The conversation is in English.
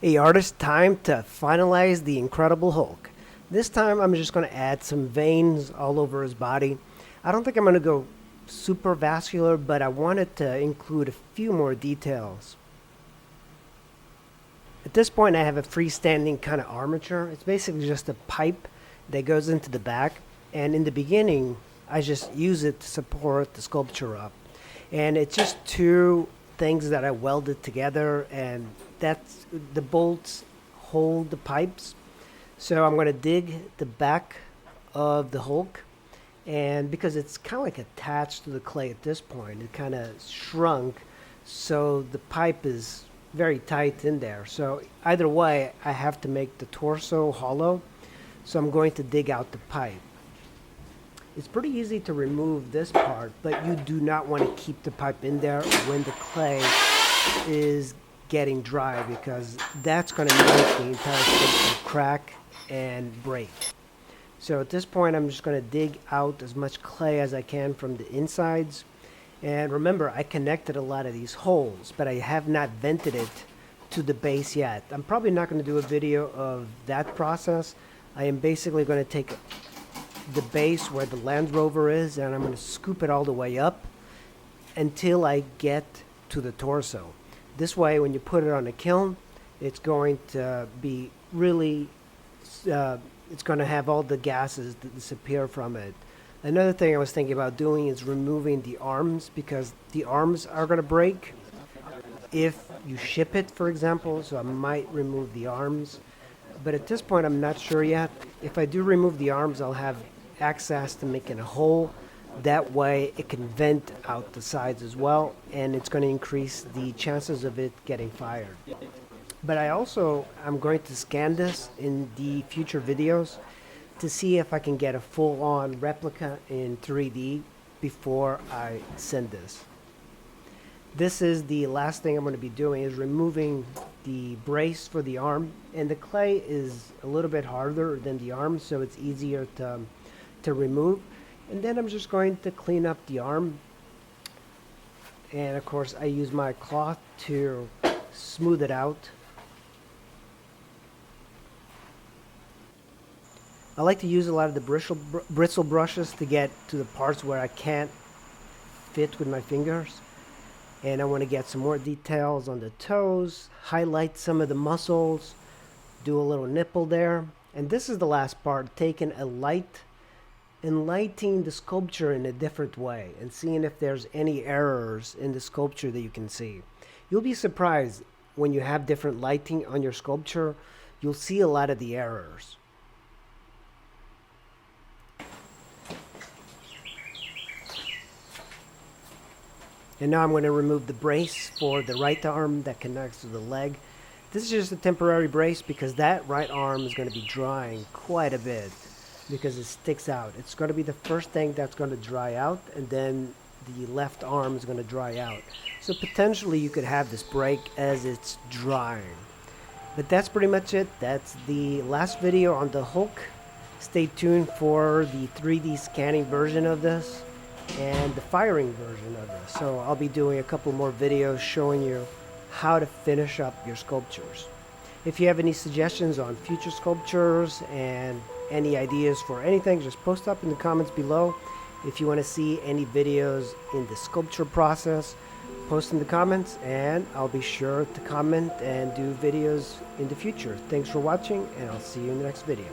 Hey artist, time to finalize the Incredible Hulk. This time I'm just going to add some veins all over his body. I don't think I'm going to go super vascular, but I wanted to include a few more details. At this point I have a freestanding kind of armature. It's basically just a pipe that goes into the back, and in the beginning I just use it to support the sculpture up. And it's just two things that I welded together, and that's the bolts hold the pipes. So I'm going to dig the back of the Hulk, and because it's kind of like attached to the clay at this point, it kind of shrunk, so the pipe is very tight in there. So either way I have to make the torso hollow, so I'm going to dig out the pipe. It's pretty easy to remove this part, but you do not want to keep the pipe in there when the clay is getting dry, because that's going to make the entire sculpture crack and break. So at this point I'm just going to dig out as much clay as I can from the insides. And remember, I connected a lot of these holes, but I have not vented it to the base yet. I'm probably not going to do a video of that process. I am basically going to take the base where the Land Rover is, and I'm going to scoop it all the way up until I get to the torso. This way when you put it on a kiln, it's going to be really it's going to have all the gases that disappear from it. Another thing I was thinking about doing is removing the arms, because the arms are going to break if you ship it, for example, so I might remove the arms. But at this point I'm not sure yet. If I do remove the arms, I'll have access to making a hole. That way it can vent out the sides as well, and it's going to increase the chances of it getting fired. But I'm going to scan this in the future videos to see if I can get a full-on replica in 3D before I send this. This is the last thing I'm going to be doing, is removing the brace for the arm, and the clay is a little bit harder than the arm, so it's easier to remove. And then I'm just going to clean up the arm, and of course I use my cloth to smooth it out. I like to use a lot of the bristle brushes to get to the parts where I can't fit with my fingers. And I want to get some more details on the toes, highlight some of the muscles, do a little nipple there. And this is the last part, taking a light and lighting the sculpture in a different way and seeing if there's any errors in the sculpture that you can see. You'll be surprised when you have different lighting on your sculpture, you'll see a lot of the errors. And now I'm going to remove the brace for the right arm that connects to the leg. This is just a temporary brace because that right arm is going to be drying quite a bit because it sticks out. It's going to be the first thing that's going to dry out, and then the left arm is going to dry out. So potentially you could have this break as it's drying. But that's pretty much it. That's the last video on the Hulk. Stay tuned for the 3D scanning version of this and the firing version of this. So I'll be doing a couple more videos showing you how to finish up your sculptures. If you have any suggestions on future sculptures and any ideas for anything, just post up in the comments below. If you want to see any videos in the sculpture process, post in the comments and I'll be sure to comment and do videos in the future. Thanks for watching, and I'll see you in the next video.